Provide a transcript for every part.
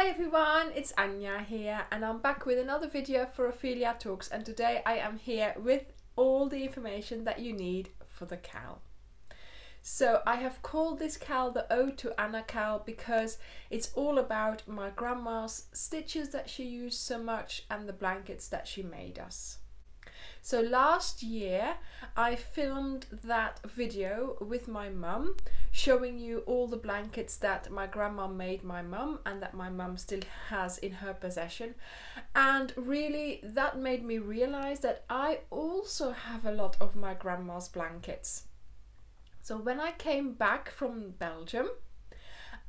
Hi everyone, it's Anja here and I'm back with another video for Ophelia Talks, and today I am here with all the information that you need for the cowl. So I have called this cowl the Ode to Anna cowl because it's all about my grandma's stitches that she used so much and the blankets that she made us. So last year I filmed that video with my mum, showing you all the blankets that my grandma made my mum and that my mum still has in her possession. And really that made me realize that I also have a lot of my grandma's blankets. So when I came back from Belgium,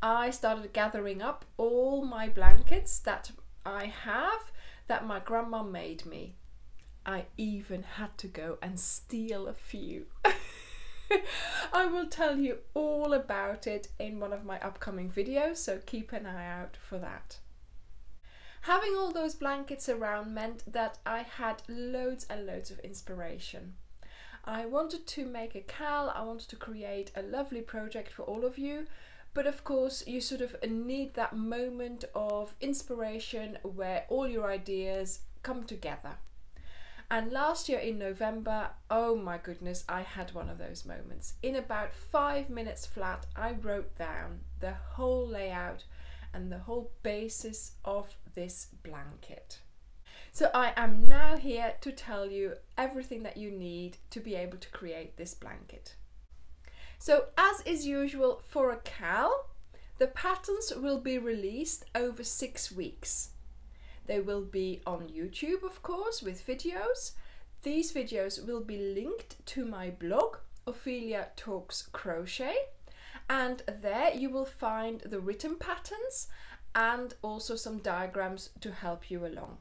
I started gathering up all my blankets that I have that my grandma made me. I even had to go and steal a few. I will tell you all about it in one of my upcoming videos, so keep an eye out for that. Having all those blankets around meant that I had loads and loads of inspiration. I wanted to make a cowl, I wanted to create a lovely project for all of you, but of course you sort of need that moment of inspiration where all your ideas come together. And last year in November, oh my goodness, I had one of those moments. In about 5 minutes flat, I wrote down the whole layout and the whole basis of this blanket. So I am now here to tell you everything that you need to be able to create this blanket. So as is usual for a cowl, the patterns will be released over 6 weeks. They will be on YouTube, of course, with videos. These videos will be linked to my blog, Ophelia Talks Crochet, and there you will find the written patterns and also some diagrams to help you along.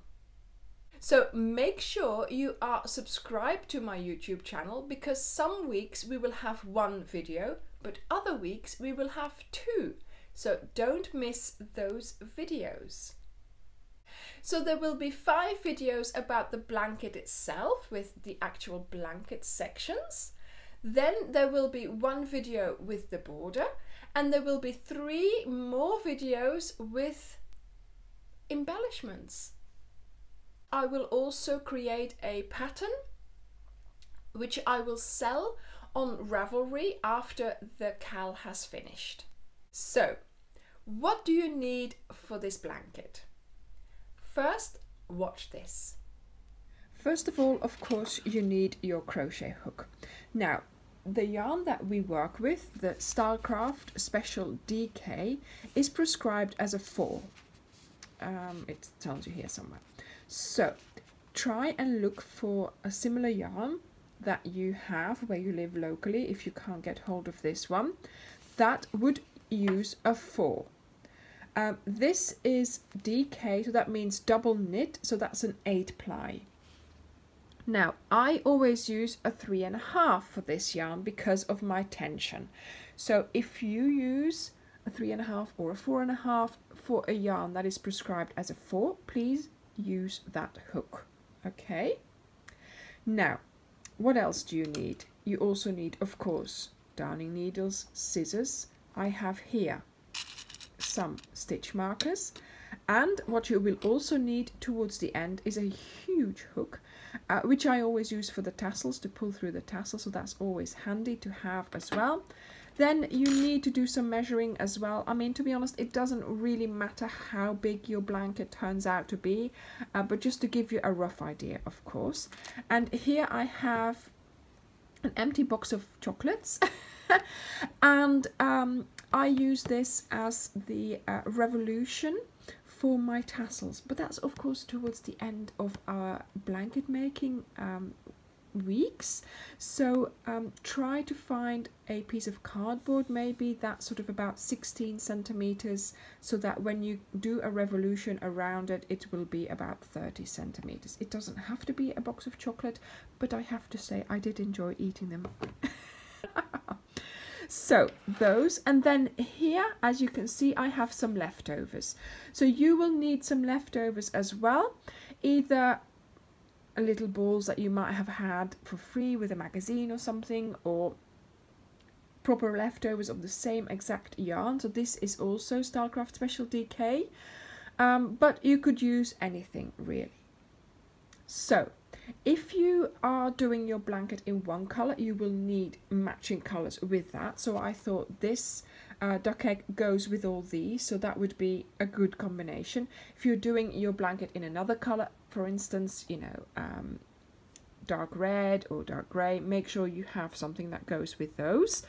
So make sure you are subscribed to my YouTube channel, because some weeks we will have one video, but other weeks we will have 2. So don't miss those videos. So there will be 5 videos about the blanket itself with the actual blanket sections. Then there will be 1 video with the border, and there will be 3 more videos with embellishments. I will also create a pattern which I will sell on Ravelry after the cowl has finished. So what do you need for this blanket? First, watch this. First of all, of course, you need your crochet hook. Now, the yarn that we work with, the Stylecraft Special DK, is prescribed as a 4. It tells you here somewhere. So, try and look for a similar yarn that you have where you live locally, if you can't get hold of this one, that would use a 4. This is DK, so that means double knit, so that's an 8 ply. Now, I always use a 3.5 for this yarn because of my tension. So if you use a 3.5 or a 4.5 for a yarn that is prescribed as a 4, please use that hook. Okay? Now, what else do you need? You also need, of course, darning needles, scissors. I have here some stitch markers, and what you will also need towards the end is a huge hook, which I always use for the tassels, to pull through the tassels, so that's always handy to have as well. Then you need to do some measuring as well. I mean, to be honest, it doesn't really matter how big your blanket turns out to be, but just to give you a rough idea, of course. And here I have an empty box of chocolates and I use this as the revolution for my tassels, but that's of course towards the end of our blanket making weeks. So try to find a piece of cardboard, maybe that's sort of about 16 centimeters, so that when you do a revolution around it, it will be about 30 centimeters. It doesn't have to be a box of chocolate, but I have to say I did enjoy eating them. So those, and then here, as you can see, I have some leftovers. So you will need some leftovers as well, either little balls that you might have had for free with a magazine or something, or proper leftovers of the same exact yarn. So this is also Stylecraft Special DK. but you could use anything really. So if you are doing your blanket in one color, you will need matching colors with that. So I thought this duck egg goes with all these, so that would be a good combination. If you're doing your blanket in another color, for instance, you know, dark red or dark gray, make sure you have something that goes with those.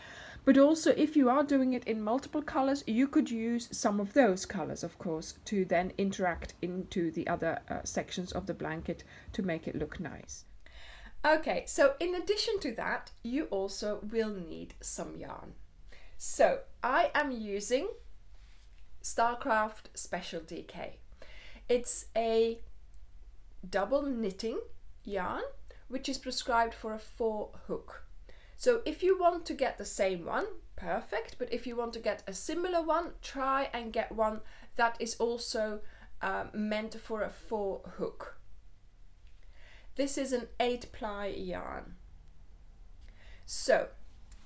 But also, if you are doing it in multiple colors, you could use some of those colors, of course, to then interact into the other sections of the blanket to make it look nice. Okay, so in addition to that, you also will need some yarn. So I am using Starcraft Special DK. It's a double knitting yarn, which is prescribed for a 4 hook. So if you want to get the same one, perfect, but if you want to get a similar one, try and get one that is also meant for a 4 hook. This is an 8-ply yarn. So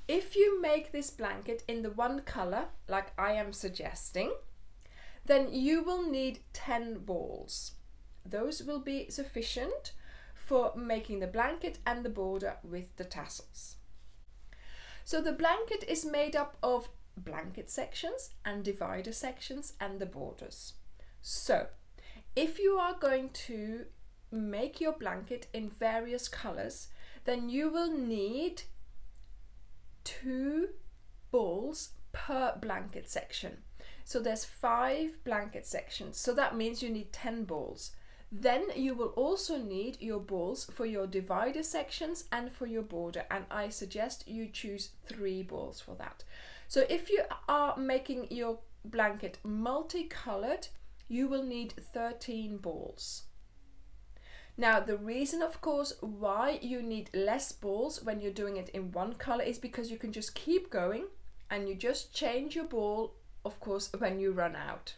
if you make this blanket in the one color, like I am suggesting, then you will need 10 balls. Those will be sufficient for making the blanket and the border with the tassels. So the blanket is made up of blanket sections and divider sections and the borders. So if you are going to make your blanket in various colors, then you will need 2 balls per blanket section. So there's 5 blanket sections, so that means you need 10 balls. Then you will also need your balls for your divider sections and for your border, and I suggest you choose 3 balls for that. So if you are making your blanket multicolored, you will need 13 balls. Now the reason, of course, why you need less balls when you're doing it in one color is because you can just keep going and you just change your ball, of course, when you run out.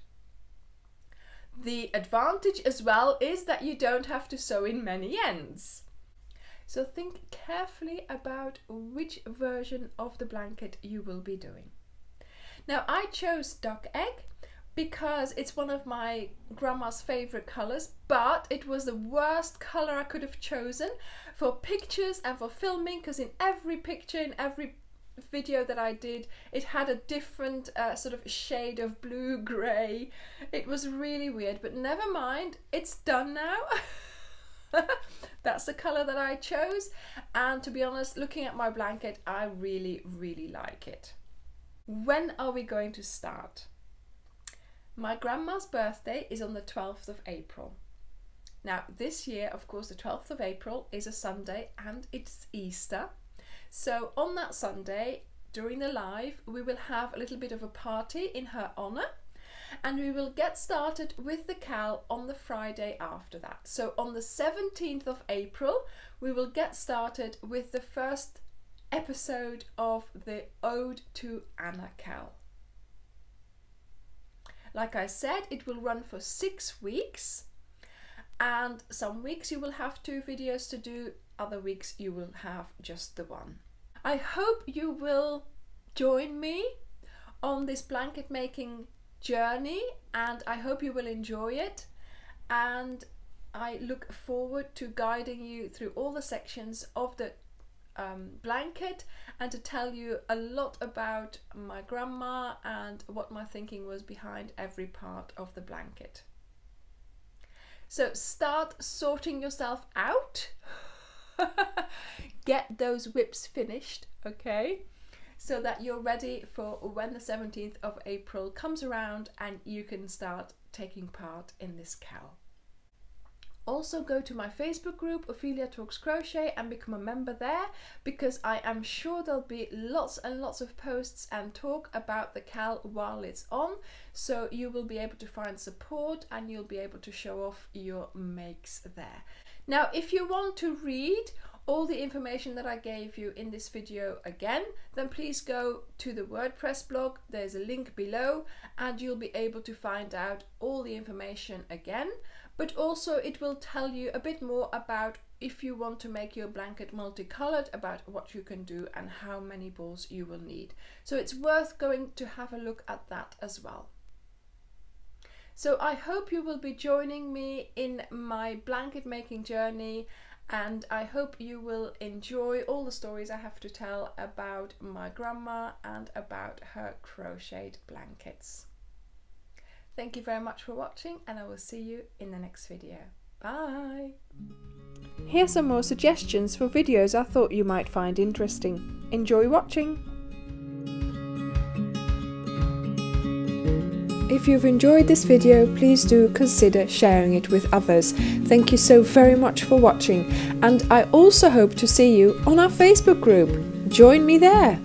The advantage as well is that you don't have to sew in many ends. So think carefully about which version of the blanket you will be doing. Now I chose duck egg because it's one of my grandma's favorite colors, but it was the worst color I could have chosen for pictures and for filming, because in every picture, in every video that I did, it had a different sort of shade of blue grey. It was really weird, but never mind, it's done now. That's the color that I chose, and to be honest, looking at my blanket, I really like it. When are we going to start? My grandma's birthday is on the 12th of April. Now this year, of course, the 12th of April is a Sunday and it's Easter. So on that Sunday, during the live, we will have a little bit of a party in her honor, and we will get started with the cowl on the Friday after that. So on the 17th of April, we will get started with the first episode of the Ode to Anna cowl. Like I said, it will run for 6 weeks, and some weeks you will have 2 videos to do, other weeks you will have just the one. I hope you will join me on this blanket making journey, and I hope you will enjoy it, and I look forward to guiding you through all the sections of the blanket and to tell you a lot about my grandma and what my thinking was behind every part of the blanket. So start sorting yourself out. Get those whips finished, okay, so that you're ready for when the 17th of April comes around and you can start taking part in this cowl. Also go to my Facebook group, Ophelia Talks Crochet, and become a member there, because I am sure there'll be lots and lots of posts and talk about the cowl while it's on, so you will be able to find support and you'll be able to show off your makes there. Now, if you want to read all the information that I gave you in this video again, then please go to the WordPress blog. There's a link below and you'll be able to find out all the information again. But also it will tell you a bit more about if you want to make your blanket multicolored, about what you can do and how many balls you will need. So it's worth going to have a look at that as well. So I hope you will be joining me in my blanket making journey, and I hope you will enjoy all the stories I have to tell about my grandma and about her crocheted blankets. Thank you very much for watching, and I will see you in the next video. Bye! Here are some more suggestions for videos I thought you might find interesting. Enjoy watching! If you've enjoyed this video, please do consider sharing it with others. Thank you so very much for watching, and I also hope to see you on our Facebook group. Join me there!